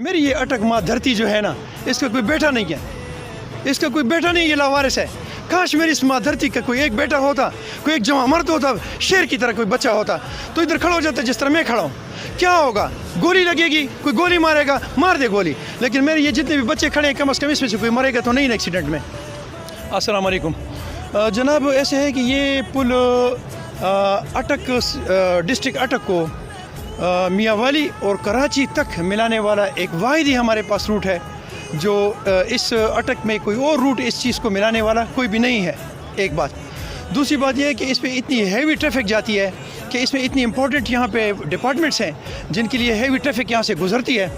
मेरी ये अटक माँ धरती जो है ना, इसका कोई बेटा नहीं है, इसका कोई बेटा नहीं, ये लावारिस है। काश मेरी इस माँ धरती का कोई एक बेटा होता, कोई एक जवां मर्द होता, शेर की तरह कोई बच्चा होता, तो इधर खड़ा हो जाता जिस तरह मैं खड़ा हूँ। क्या होगा? गोली लगेगी, कोई गोली मारेगा, मार दे गोली। लेकिन मेरे ये जितने भी बच्चे खड़े हैं, कम अज़ कम इसमें से कोई मरेगा तो नहीं एक्सीडेंट में। अस्सलाम वालेकुम जनाब, ऐसे है कि ये पुल अटक डिस्ट्रिक्ट अटक को मियांवाली और कराची तक मिलाने वाला एक वाहिद ही हमारे पास रूट है, जो इस अटक में कोई और रूट इस चीज़ को मिलाने वाला कोई भी नहीं है। एक बात। दूसरी बात यह है कि इस पर इतनी हैवी ट्रैफिक जाती है कि इसमें इतनी इंपॉर्टेंट यहाँ पे डिपार्टमेंट्स हैं जिनके लिए हैवी ट्रैफिक यहाँ से गुजरती है,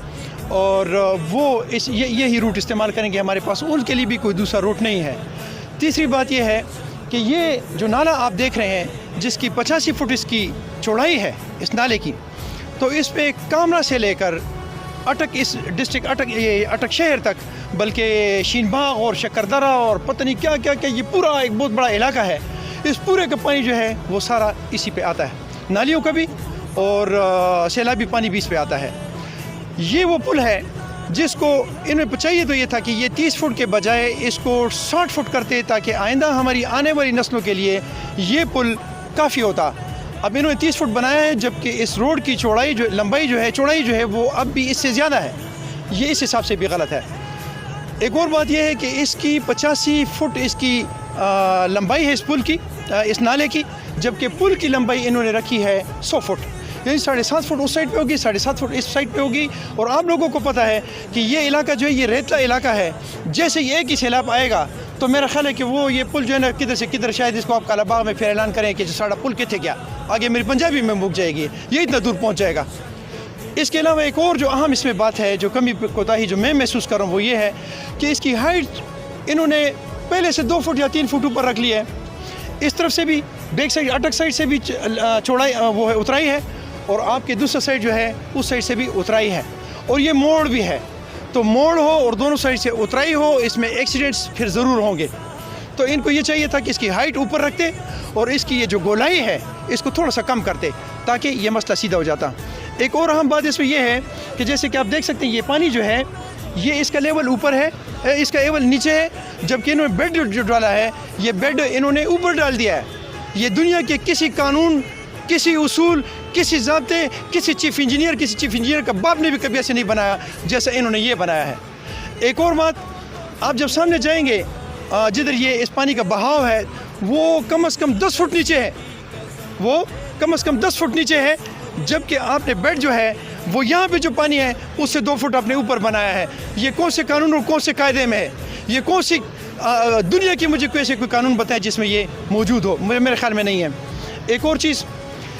और वो यही रूट इस्तेमाल करेंगे हमारे पास, उनके लिए भी कोई दूसरा रूट नहीं है। तीसरी बात यह है कि ये जो नाला आप देख रहे हैं, जिसकी 85 फुट इसकी चौड़ाई है इस नाले की, तो इस पे कामरा से लेकर अटक, इस डिस्ट्रिक्ट अटक, ये अटक शहर तक, बल्कि शीनबाग और शक्करदरा और पता नहीं क्या क्या क्या, ये पूरा एक बहुत बड़ा इलाका है। इस पूरे का पानी जो है वो सारा इसी पे आता है, नालियों का भी और सैलाबी पानी भी इस पे आता है। ये वो पुल है जिसको इन्हें चाहिए तो ये था कि ये 30 फुट के बजाय इसको 60 फुट करते, ताकि आइंदा हमारी आने वाली नस्लों के लिए ये पुल काफ़ी होता। अब इन्होंने 30 फुट बनाया है, जबकि इस रोड की चौड़ाई जो चौड़ाई जो है वो अब भी इससे ज़्यादा है। ये इस हिसाब से भी गलत है। एक और बात यह है कि इसकी 85 फुट इसकी लंबाई है इस पुल की, इस नाले की, जबकि पुल की लंबाई इन्होंने रखी है 100 फुट, यानी 7.5 फुट उस साइड पे होगी, 7.5 फुट इस साइड पे होगी। और आप लोगों को पता है कि ये इलाका जो है ये रेतला इलाका है, जैसे ही एक ही सैलाब आएगा तो मेरा ख्याल है कि वो ये पुल जो है ना, किधर से किधर, शायद इसको आप कालाबाग में फिर ऐलान करें कि साड़ा पुल कितने क्या, आगे मेरी पंजाबी में मुक जाएगी, ये इतना दूर पहुँच जाएगा। इसके अलावा एक और जो अहम इसमें बात है, जो कमी कोताही जो मैं महसूस कर रहा हूँ, वो ये है कि इसकी हाइट इन्होंने पहले से 2 फुट या 3 फुट ऊपर रख लिया है। इस तरफ से भी बैक साइड अटक साइड से भी चौड़ाई वो है, उतराई है, और आपके दूसरा साइड जो है उस साइड से भी उतराई है, और ये मोड़ भी है। तो मोड़ हो और दोनों साइड से उतराई हो, इसमें एक्सीडेंट्स फिर ज़रूर होंगे। तो इनको ये चाहिए था कि इसकी हाइट ऊपर रखते और इसकी ये जो गोलाई है इसको थोड़ा सा कम करते, ताकि ये मसला सीधा हो जाता। एक और अहम बात इसमें यह है कि जैसे कि आप देख सकते हैं, ये पानी जो है ये इसका लेवल ऊपर है, इसका लेवल नीचे है, जबकि इन्होंने बेड जो डाला है, ये बेड इन्होंने ऊपर डाल दिया है। ये दुनिया के किसी कानून, किसी उसूल, किसी ज़ाब्ते, किसी चीफ इंजीनियर का बाप ने भी कभी ऐसे नहीं बनाया जैसा इन्होंने ये बनाया है। एक और बात, आप जब सामने जाएंगे जिधर ये इस पानी का बहाव है, वो कम से कम 10 फुट नीचे है, वो कम से कम 10 फुट नीचे है, जबकि आपने बेड जो है वो यहाँ पे जो पानी है उससे 2 फुट आपने ऊपर बनाया है। ये कौन से कानून और कौन से कायदे में है? ये कौन सी दुनिया की मुझे कोई ऐसे कोई कानून बताए जिसमें ये मौजूद हो? मेरे ख्याल में नहीं है। एक और चीज़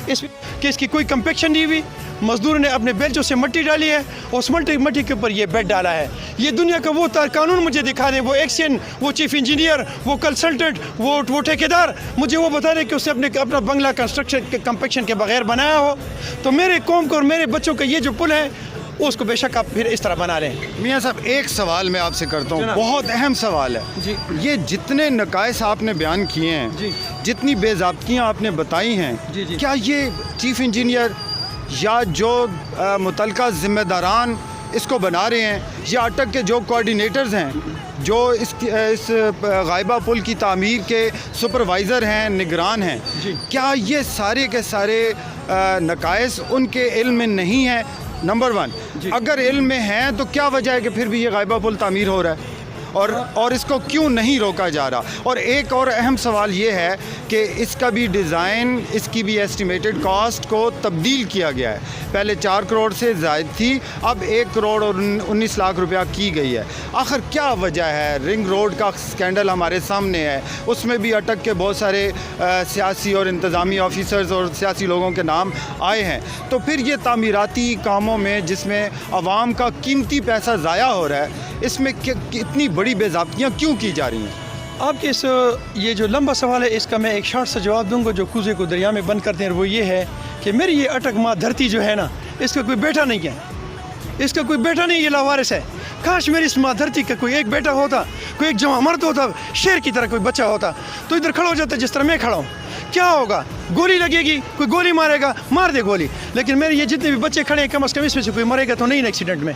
कि इसकी कोई कंपेक्शन नहीं हुई, मजदूर ने अपने बेंचों से मिट्टी डाली है और उस मट्टी के ऊपर ये बेड डाला है। ये दुनिया का वो कानून मुझे दिखा दें, वो एक्शन, वो चीफ इंजीनियर, वो कंसल्टेंट, वो ठेकेदार, मुझे वो बता दें कि उसने अपना बंगला कंस्ट्रक्शन कंपेक्शन के बगैर बनाया हो। तो मेरे कौम को और मेरे बच्चों का ये जो पुल है उसको बेशक आप फिर इस तरह बना लें। मियाँ साहब, एक सवाल मैं आपसे करता हूँ, बहुत अहम सवाल है जी। ये जितने नकाइस आपने बयान किए हैं जी, जितनी बेज़ाब्तियाँ आपने बताई हैं, जी, जी। क्या ये चीफ इंजीनियर या जो मुतलका ज़िम्मेदारान इसको बना रहे हैं, या अटक के जो कोऑर्डिनेटर्स हैं, जो इस गायबा पुल की तामीर के सुपरवाइज़र हैं, निगरान हैं, क्या ये सारे के सारे नकाइस उनके इल्म में नहीं है? नंबर 1, अगर इल्म में हैं तो क्या वजह है कि फिर भी ये गायबा पुल तामीर हो रहा है और इसको क्यों नहीं रोका जा रहा? और एक और अहम सवाल ये है कि इसका भी डिज़ाइन, इसकी भी एस्टिमेटेड कॉस्ट को तब्दील किया गया है। पहले 4 करोड़ से ज़ायद थी, अब 1 करोड़ और 19 लाख रुपया की गई है। आखिर क्या वजह है? रिंग रोड का स्कैंडल हमारे सामने है, उसमें भी अटक के बहुत सारे सियासी और इंतज़ामी ऑफिसर्स और सियासी लोगों के नाम आए हैं। तो फिर ये तामीराती कामों में जिसमें आवाम का कीमती पैसा ज़ाया हो रहा है, इसमें इतनी बड़ी बेज़ाब्तियाँ क्यों की जा रही हैं? आपके इस ये जो लंबा सवाल है, इसका मैं एक शॉर्ट सा जवाब दूंगा जो कूजे को दरिया में बंद करते हैं। वो ये है कि मेरी ये अटक माँ धरती जो है ना, इसका कोई बेटा नहीं है, इसका कोई बेटा नहीं, ये लावारिस है। काश मेरी इस माँ धरती का कोई एक बेटा होता, कोई एक जवां मर्द होता, शेर की तरह कोई बच्चा होता, तो इधर खड़ा हो जाता जिस तरह मैं खड़ा हूँ। क्या होगा? गोली लगेगी, कोई गोली मारेगा, मार दे गोली। लेकिन मेरे ये जितने भी बच्चे खड़े हैं, कम अज़ कम इसमें से कोई मरेगा तो नहीं एक्सीडेंट में।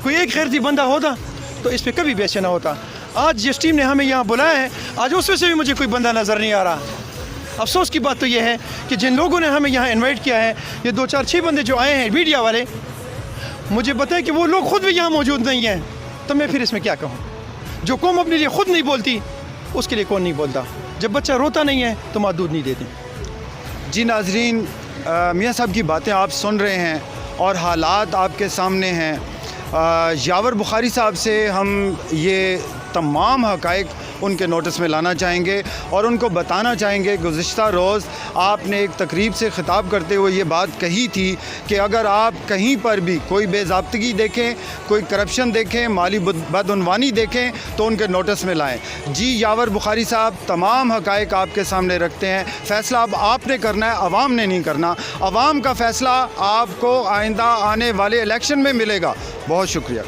कोई एक गैरती बंदा होता तो इस पर कभी बहस ना होता। आज जिस टीम ने हमें यहाँ बुलाया है, आज उसमें से भी मुझे कोई बंदा नज़र नहीं आ रहा। अफसोस की बात तो यह है कि जिन लोगों ने हमें यहाँ इनवाइट किया है, ये 2 4 6 बंदे जो आए हैं मीडिया वाले, मुझे बताएं कि वो लोग खुद भी यहाँ मौजूद नहीं हैं, तो मैं फिर इसमें क्या कहूँ। जो कौम अपने लिए खुद नहीं बोलती, उसके लिए कौन नहीं बोलता। जब बच्चा रोता नहीं है तो माँ दूध नहीं देती। जी नाजरीन, मियाँ साहब की बातें आप सुन रहे हैं और हालात आपके सामने हैं। यावर बुखारी साहब से हम ये तमाम हक़ाइक़ उनके नोटिस में लाना चाहेंगे और उनको बताना चाहेंगे। गुज़िश्ता रोज़ आपने एक तकरीब से ख़िताब करते हुए ये बात कही थी कि अगर आप कहीं पर भी कोई बेज़ाब्तगी देखें, कोई करप्शन देखें, माली बदउनवानी देखें तो उनके नोटिस में लाएं। जी यावर बुखारी साहब तमाम हक़ाइक़ आपके सामने रखते हैं। फ़ैसला अब आपने करना है, अवाम ने नहीं करना। अवाम का फ़ैसला आपको आइंदा आने वाले इलेक्शन में मिलेगा। बहुत शुक्रिया।